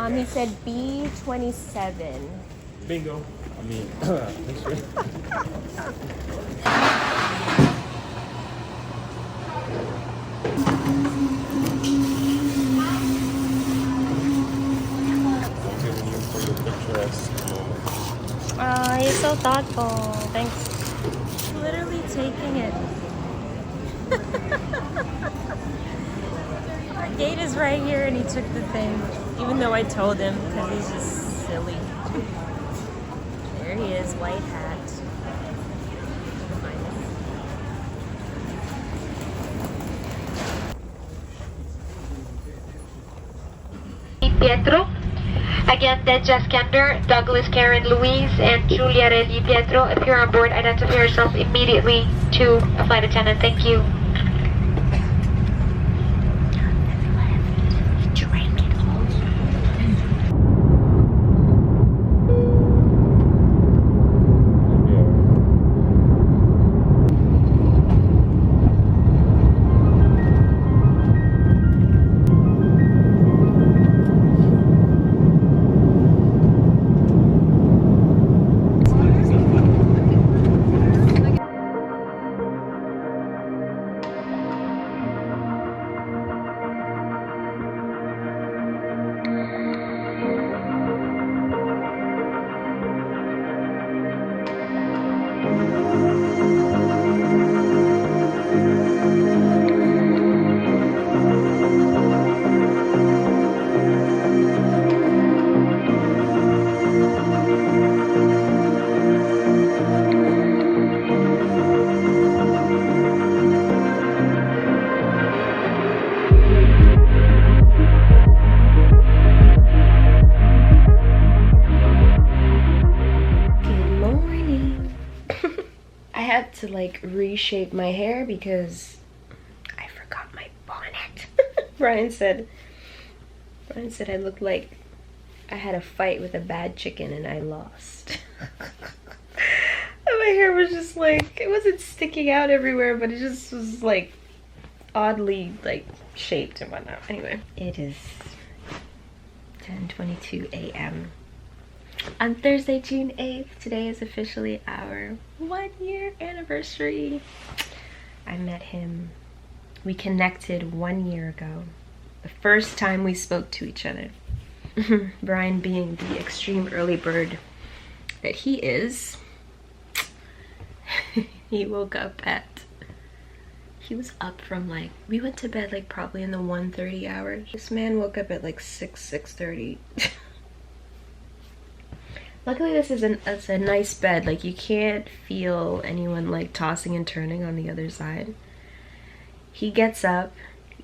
He said B27. Bingo. I mean, thanks for giving you for your picturesque moment. Oh, he's so thoughtful. Thanks. Literally taking it. Our gate is right here and he took the thing. Even though I told him, because he's just silly. There he is, white hat. Pietro. Again, then Jess Kender, Douglas Karen Louise, and Julia Relli Pietro. If you're on board, identify yourself immediately to a flight attendant. Thank you. To like reshape my hair because I forgot my bonnet. Brian said I looked like I had a fight with a bad chicken and I lost. And my hair was just like, it wasn't sticking out everywhere, but it just was like oddly like shaped and whatnot. Anyway, it is 10:22 a.m. on Thursday, June 8th. Today is officially our 1-year anniversary. I met him. We connected 1 year ago. The first time we spoke to each other. Brian being the extreme early bird that he is. He woke up at, he was up from like, we went to bed like probably in the 1:30 hour. This man woke up at like 6:30. Luckily this is it's a nice bed, like you can't feel anyone like tossing and turning on the other side. He gets up,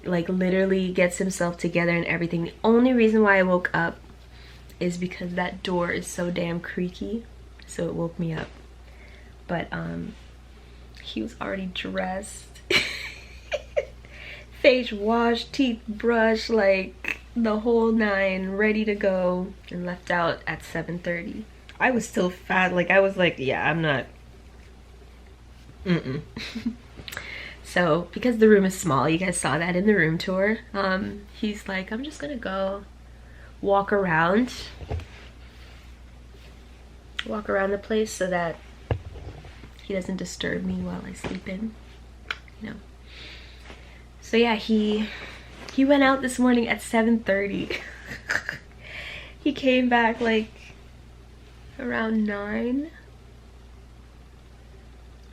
like literally gets himself together and everything. The only reason why I woke up is because that door is so damn creaky, so it woke me up. But he was already dressed, face washed, teeth brushed, like the whole nine, ready to go, and left out at 7:30. I was still fat, like I was like, yeah, I'm not, So because the room is small, you guys saw that in the room tour, he's like, I'm just gonna go walk around the place so that he doesn't disturb me while I sleep in, you know. So yeah, he went out this morning at 7:30. He came back like around 9.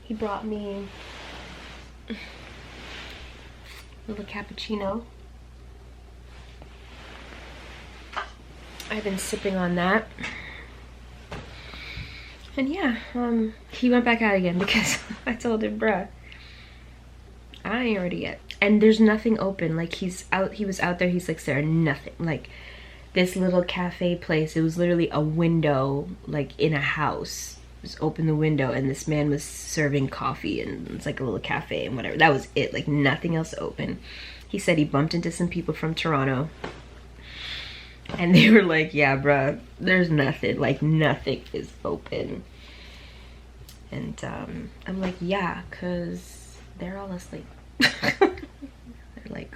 He brought me a little cappuccino. I've been sipping on that. And yeah, he went back out again because I told him, bruh, I ain't ready yet. And there's nothing open. Like he was out there, he's like, Sarah, nothing. Like this little cafe place, it was literally a window, like in a house. Just open the window and this man was serving coffee and it's like a little cafe and whatever. That was it, like nothing else open. He said he bumped into some people from Toronto and they were like, yeah, bruh, there's nothing, like nothing is open. And I'm like, yeah, cause they're all asleep. They're like,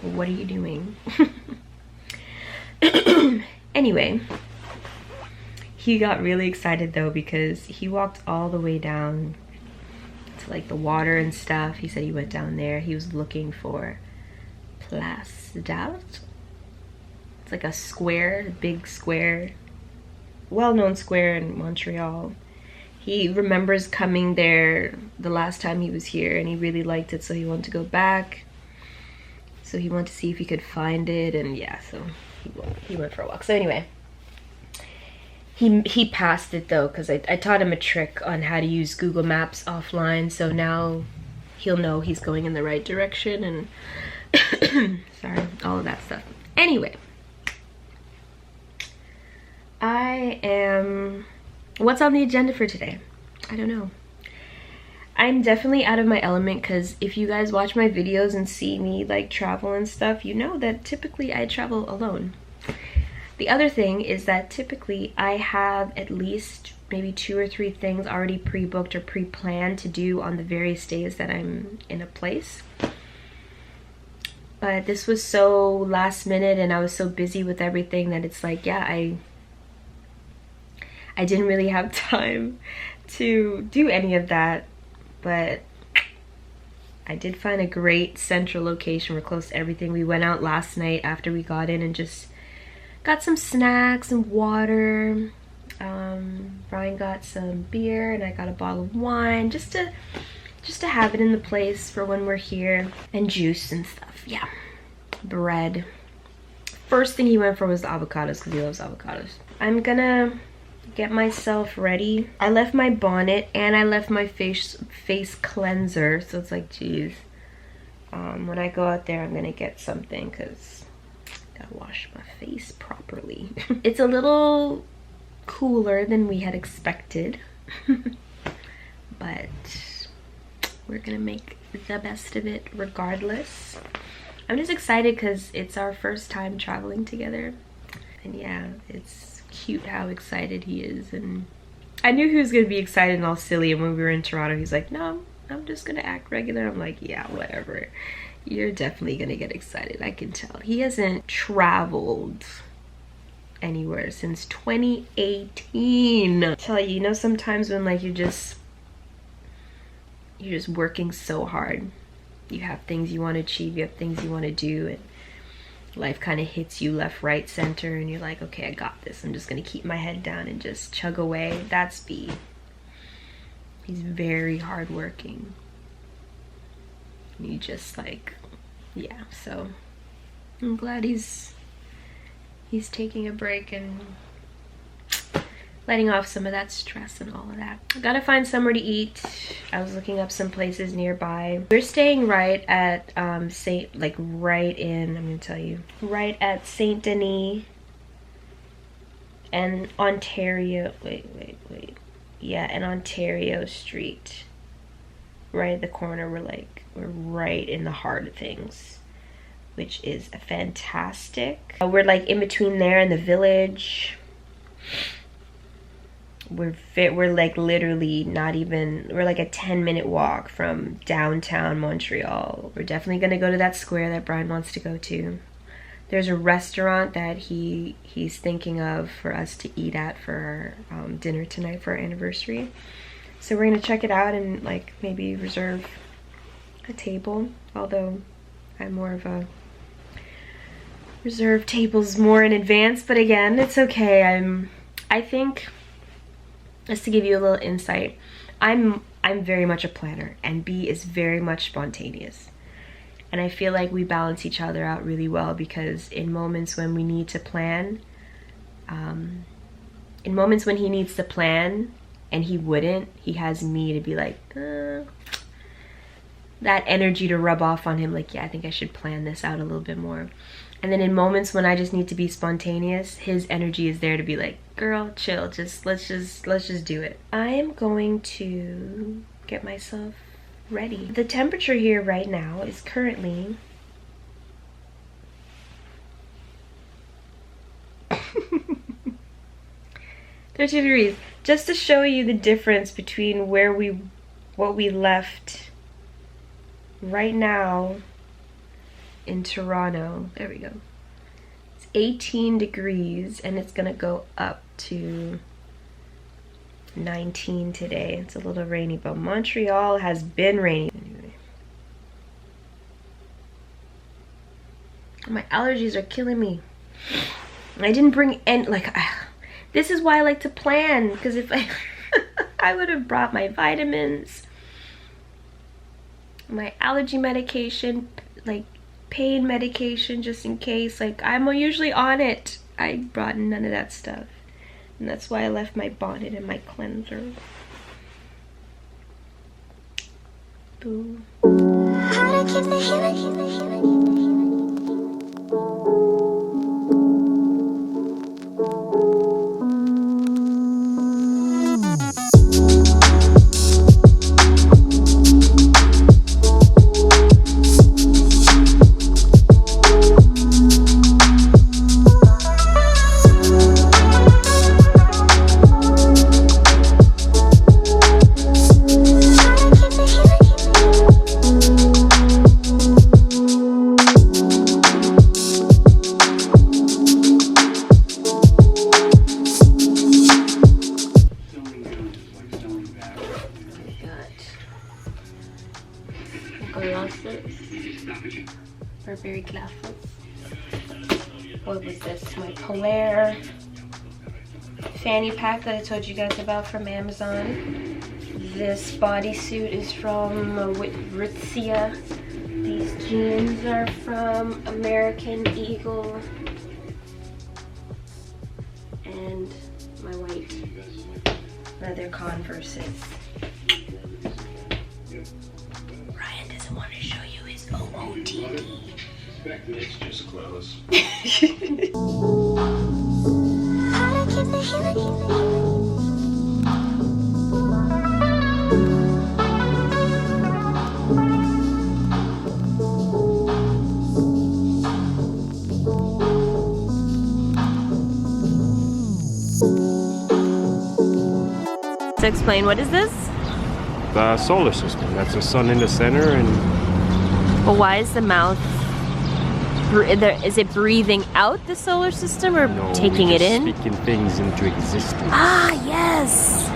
what are you doing? Anyway, he got really excited though because he walked all the way down to like the water and stuff. He said he went down there. He was looking for Place d'Art. It's like a square, big square, well-known square in Montreal. He remembers coming there the last time he was here and he really liked it, so he wanted to go back. So he wanted to see if he could find it, and yeah, so he went for a walk. So anyway, he passed it though, because I taught him a trick on how to use Google Maps offline, so now he'll know he's going in the right direction and sorry, all of that stuff. Anyway, what's on the agenda for today? I don't know. I'm definitely out of my element, because if you guys watch my videos and see me like travel and stuff, you know that typically I travel alone. The other thing is that typically I have at least maybe 2 or 3 things already pre-booked or pre-planned to do on the various days that I'm in a place. But this was so last minute and I was so busy with everything that it's like, yeah, I didn't really have time to do any of that. But I did find a great central location. We're close to everything. We went out last night after we got in and just got some snacks and water. Brian got some beer and I got a bottle of wine just to have it in the place for when we're here, and juice and stuff. Yeah, bread. First thing he went for was the avocados because he loves avocados. I'm gonna get myself ready. I left my bonnet and I left my face cleanser, so it's like, geez, when I go out there I'm gonna get something because I gotta wash my face properly. It's a little cooler than we had expected but we're gonna make the best of it regardless. I'm just excited because it's our first time traveling together, and yeah, it's cute how excited he is. And I knew he was gonna be excited and all silly, and when we were in Toronto he's like, no, I'm just gonna act regular. I'm like, yeah, whatever, you're definitely gonna get excited. I can tell. He hasn't traveled anywhere since 2018. I tell you, you know, sometimes when like you're just working so hard, you have things you want to achieve, you have things you want to do, and life kind of hits you left, right, center, and you're like, okay, I got this. I'm just gonna keep my head down and just chug away. That's B. He's very hardworking. You just like, yeah. So I'm glad he's taking a break and letting off some of that stress and all of that. I gotta find somewhere to eat. I was looking up some places nearby. We're staying right at right at Saint Denis and Ontario. Wait. Yeah, and Ontario Street. Right at the corner. We're right in the heart of things, which is fantastic. We're like in between there and the Village. We're like literally not even, we're like a 10-minute walk from downtown Montreal. We're definitely gonna go to that square that Brian wants to go to. There's a restaurant that he's thinking of for us to eat at for our dinner tonight for our anniversary. So we're gonna check it out and like maybe reserve a table, although I'm more of a reserve tables more in advance, but again, it's okay. I think, just to give you a little insight, I'm very much a planner, and B is very much spontaneous. And I feel like we balance each other out really well, because in moments when we need to plan, in moments when he needs to plan and he wouldn't, he has me to be like, that energy to rub off on him, like, yeah, I think I should plan this out a little bit more. And then in moments when I just need to be spontaneous, his energy is there to be like, girl, chill, let's just do it. I am going to get myself ready. The temperature here right now is currently 13 degrees. Just to show you the difference between what we left right now in Toronto. There we go. It's 18 degrees and it's gonna go up to 19 today. It's a little rainy, but Montreal has been rainy. Anyway. My allergies are killing me. I didn't bring any, like, this is why I like to plan, because if I would have brought my vitamins, my allergy medication, like pain medication, just in case. Like, I'm usually on it. I brought none of that stuff. And that's why I left my bonnet and my cleanser. Boo. Burberry glasses. What was this? My Polaire fanny pack that I told you guys about from Amazon. This bodysuit is from Ritzia. These jeans are from American Eagle. And my white leather Converses. Ryan doesn't want to show you his OOTD. It's just clothes. So explain, what is this? The solar system. That's the sun in the center, and Well, why is the mouth? Is it breathing out the solar system or no, taking it in? Speaking things into existence. Ah, yes.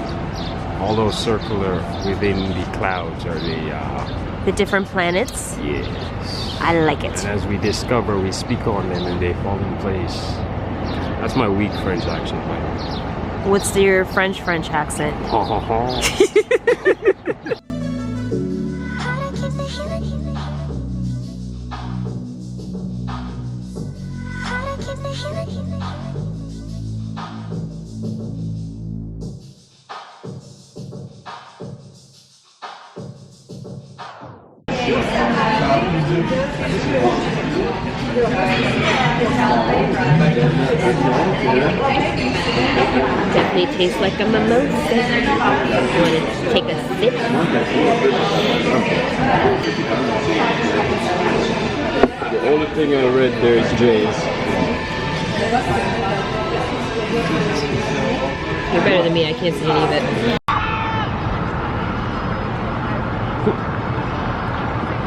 All those circular within the clouds are The different planets. yes. I like it. And as we discover, we speak on them, and they fall in place. That's my weak French accent, by the way. What's your French accent? Ha ha ha. Definitely tastes like a mimosa. You want to take a sip? The only thing I read there is J's. You're better than me. I can't see any of it.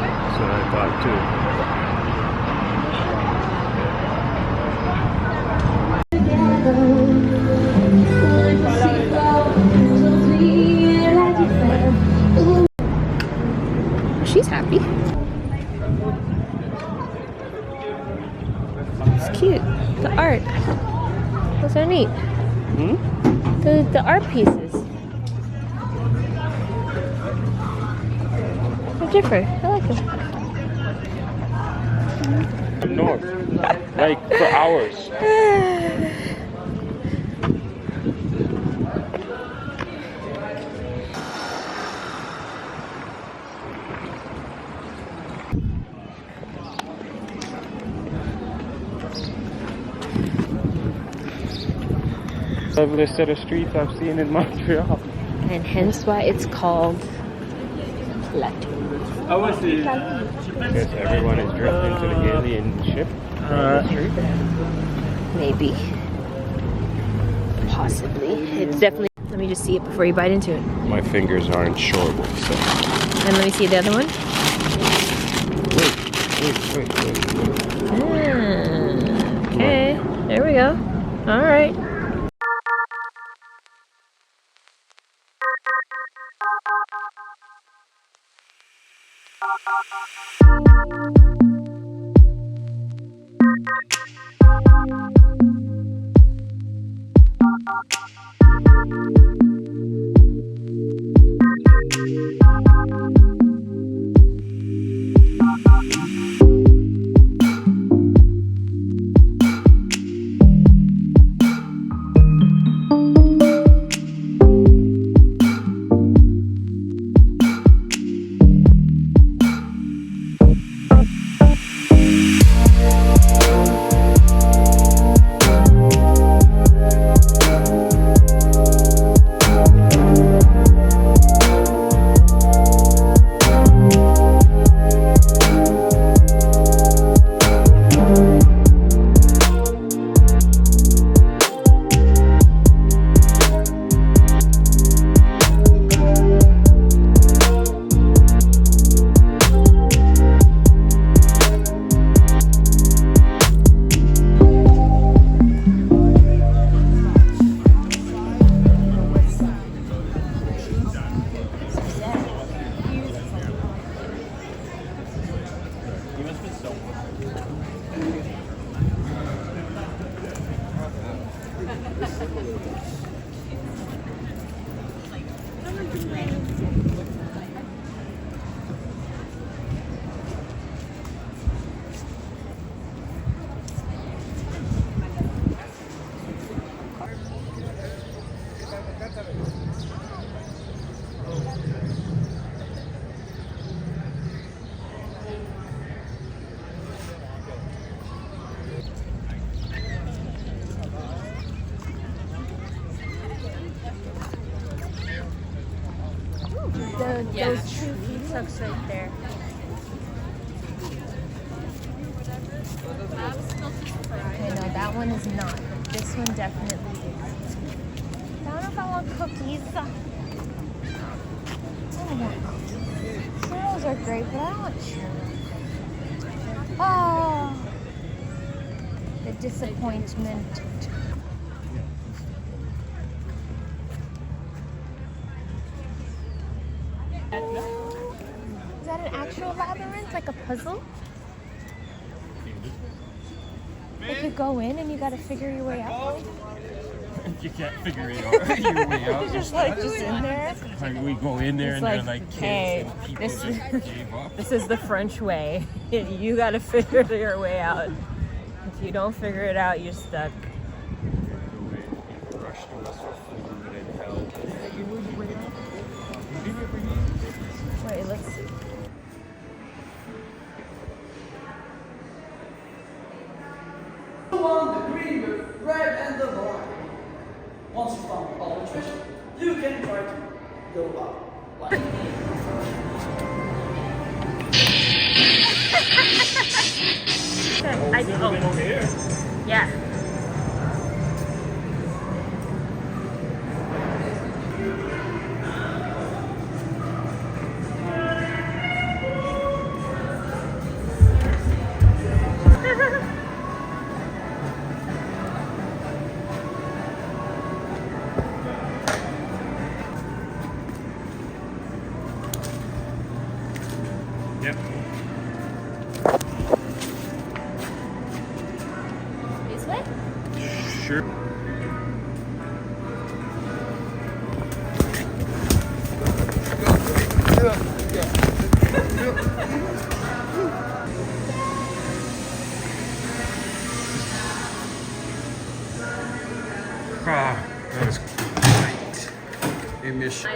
That's what I thought too. She's happy. It's cute. The art. Those are neat. Hmm? The art pieces. They're different. I like them. North. Like for hours. Lovely set of streets I've seen in Montreal. And hence why it's called Plateau. Because everyone is drifting to the alien ship on the street. Maybe. Possibly. It's definitely... Let me just see it before you bite into it. My fingers aren't shortable, so. And let me see the other one. Wait. Okay. go. All right. Those two food trucks right there. Okay, no, that one is not. This one definitely is. I don't know if I want cookies. I don't want cookies. Churros are great, but I don't want churros. Oh, the disappointment. Is that an actual labyrinth, like a puzzle? Like you go in and you gotta figure your way out? You can't figure it out. Your way out. You're just in there? Like we go in there It's and like, they're like kids hey, and people this just gave up. This is the French way. You gotta figure your way out. If you don't figure it out, you're stuck. Wait, let's see. On the green with red and the white. Once you found all the treasure, you can try to go up like Yeah. Yep. This way? Sure. Ah, that was great. Emission.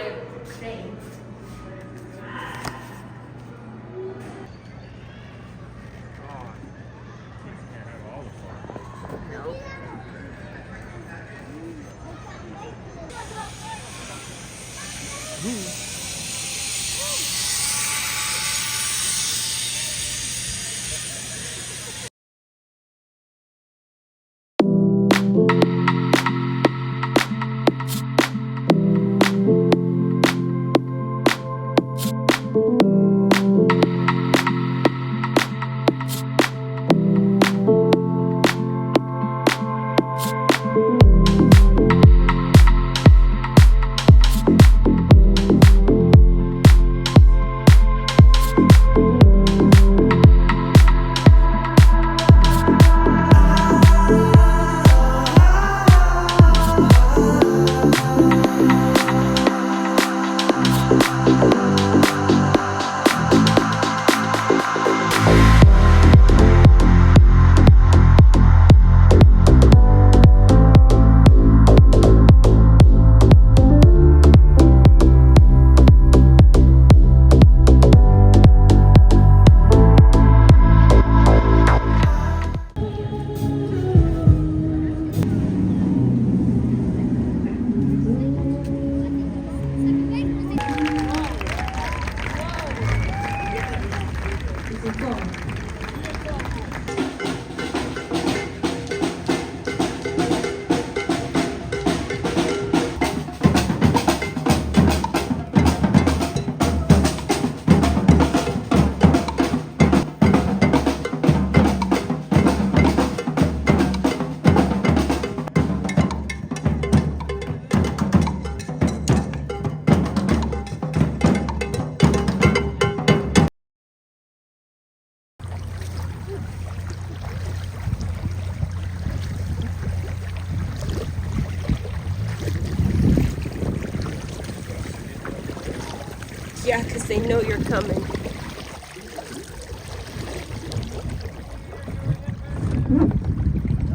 back because they know you're coming.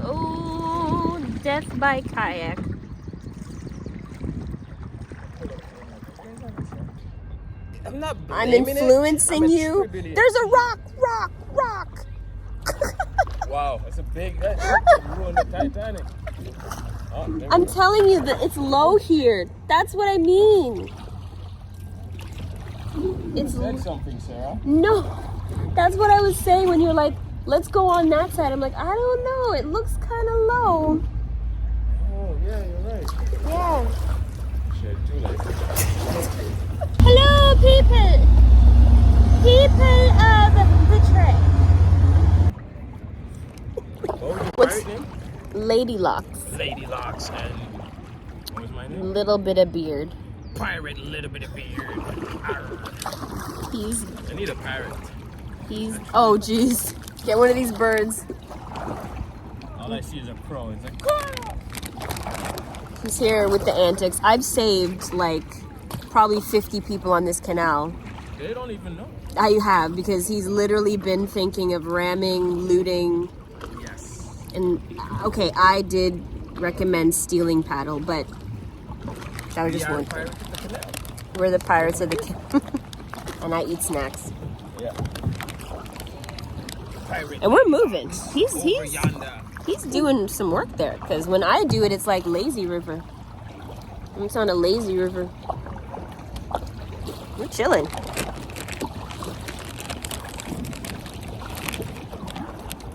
Oh, death by kayak. I'm influencing you. There's a rock. Wow, that's a big. That ruined the Titanic. Oh, I'm telling you that it's low here. That's what I mean. You said something, Sarah. No, that's what I was saying when you're like, let's go on that side. I'm like, I don't know. It looks kind of low. Oh, yeah, you're right. Yeah. Shit, too late. Hello, people. People of the train. What was your What's pirate name? Lady Locks? Lady Locks and what was my name? Little bit of beard. Pirate, little bit of beard. Arr. I need a parrot. Oh, jeez. Get one of these birds. All I see is a crow. It's like, He's here with the antics. I've saved like probably 50 people on this canal. they don't even know. I have, because he's literally been thinking of ramming, looting. Yes. And okay, I did recommend stealing paddle, but that was just one. Pirates of the canal. We're the pirates of the canal. And I eat snacks. Yeah. Pirate. And we're moving. Over yonder. He's doing some work there, because when I do it, it's like lazy river. It's on a lazy river. We're chilling.